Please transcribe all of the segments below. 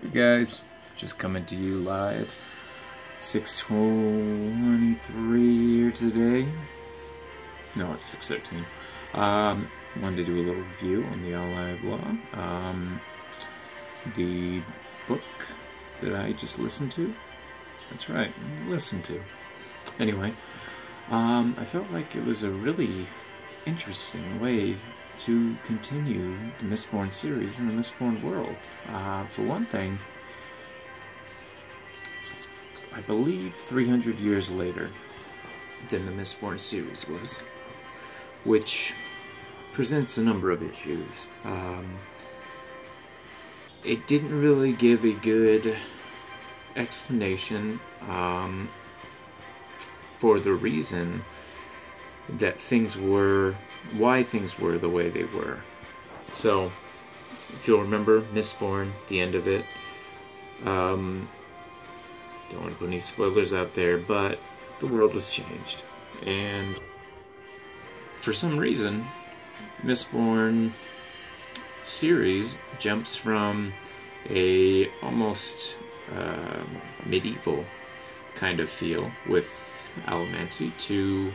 Hey guys, just coming to you live, 6:23 here today. No, it's 6:13. Wanted to do a little review on the All Live Law. The book that I just listened to. That's right, listened to. Anyway, I felt like it was a really interesting way to continue the Mistborn series in the Mistborn world. For one thing, I believe 300 years later than the Mistborn series was, which presents a number of issues. It didn't really give a good explanation for the reason that why things were the way they were. So, if you'll remember, Mistborn, the end of it, don't want to put any spoilers out there, but the world was changed. And for some reason, Mistborn series jumps from a almost medieval kind of feel with Allomancy to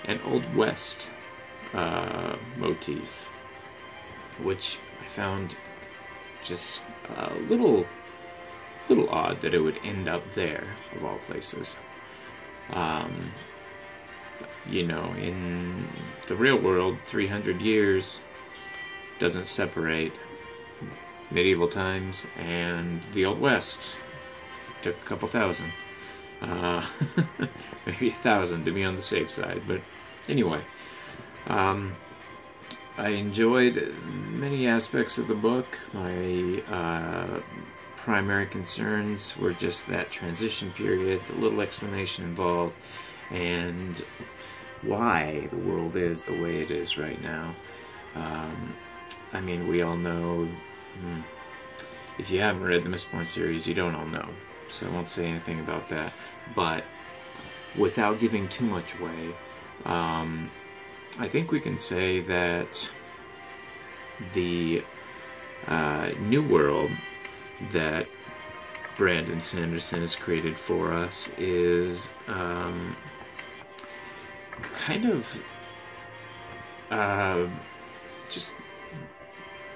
an Old West motif, which I found just a little odd that it would end up there, of all places. You know, in the real world, 300 years doesn't separate medieval times and the Old West. It took a couple thousand. Maybe 1,000 to be on the safe side, but anyway, I enjoyed many aspects of the book. My primary concerns were just that transition period, the little explanation involved, and why the world is the way it is right now. I mean, we all know, if you haven't read the Mistborn series, you don't all know, so I won't say anything about that. But without giving too much away, I think we can say that the new world that Brandon Sanderson has created for us is kind of just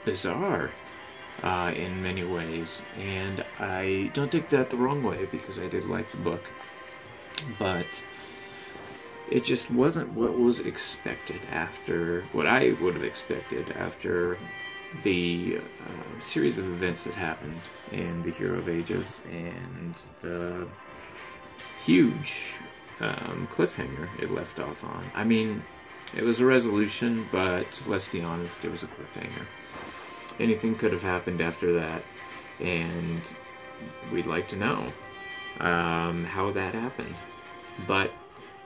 bizarre in many ways, and I don't take that the wrong way because I did like the book, but it just wasn't what was expected after what I would have expected after the series of events that happened in the Hero of Ages and the huge cliffhanger it left off on. I mean, it was a resolution, but let's be honest, it was a cliffhanger. Anything could have happened after that, and we'd like to know how that happened. But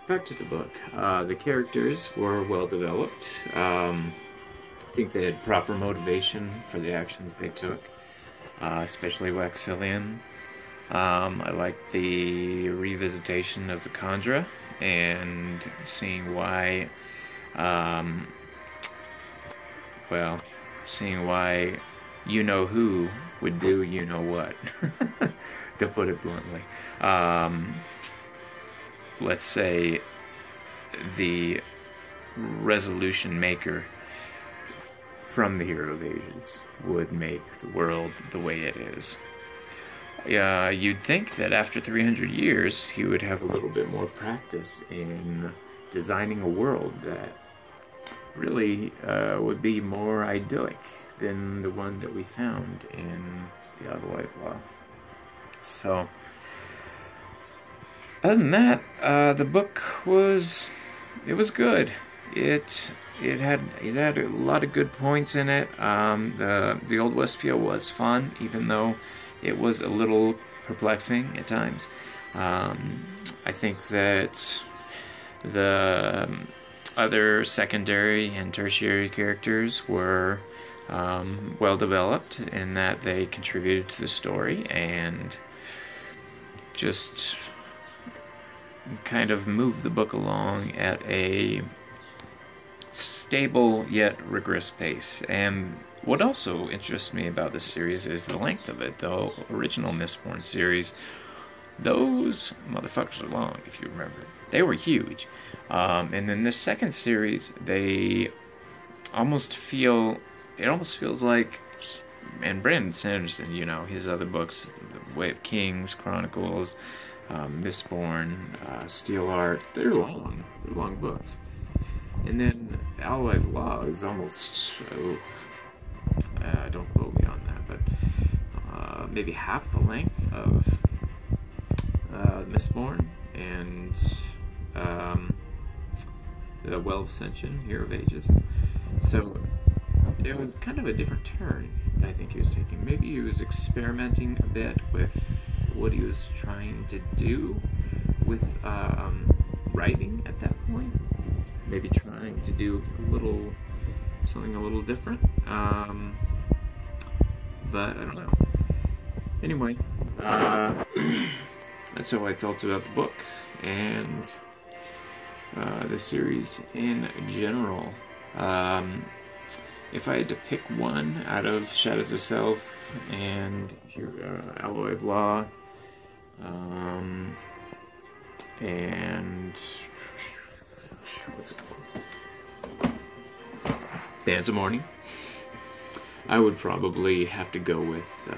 back to the book. The characters were well developed. I think they had proper motivation for the actions they took, especially Waxillian. I liked the revisitation of the Kandra and seeing why, seeing why you-know-who would do you-know-what, to put it bluntly. Let's say the resolution maker from the Hero of Ages would make the world the way it is. You'd think that after 300 years he would have a little bit more practice in designing a world that really would be more idyllic than the one that we found in the All Live Law. So, other than that, the book was good. It had a lot of good points in it. The Old West feel was fun, even though it was a little perplexing at times. I think that the other secondary and tertiary characters were well developed in that they contributed to the story and just kind of moved the book along at a stable yet rigorous pace. And What also interests me about this series is the length of it. The original Mistborn series, those motherfuckers are long, if you remember. They were huge. And then the second series, it almost feels like, and Brandon Sanderson, his other books, The Way of Kings, Chronicles, Mistborn, Steel Art, they're long. They're long books. And then Alloy of Law is almost, don't quote me on that, but maybe half the length of Mistborn and the Well of Ascension, Hero of Ages. So it was kind of a different turn I think he was taking. Maybe he was experimenting a bit with what he was trying to do with writing at that point. Maybe trying to do something a little different. But I don't know. Anyway, that's how I felt about the book and the series in general. If I had to pick one out of Shadows of Self and Alloy of Law, and what's it called? Bands of Mourning, I would probably have to go with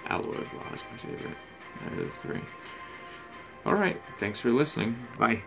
Alloy of Law as my favorite out of the three. Alright, thanks for listening. Bye.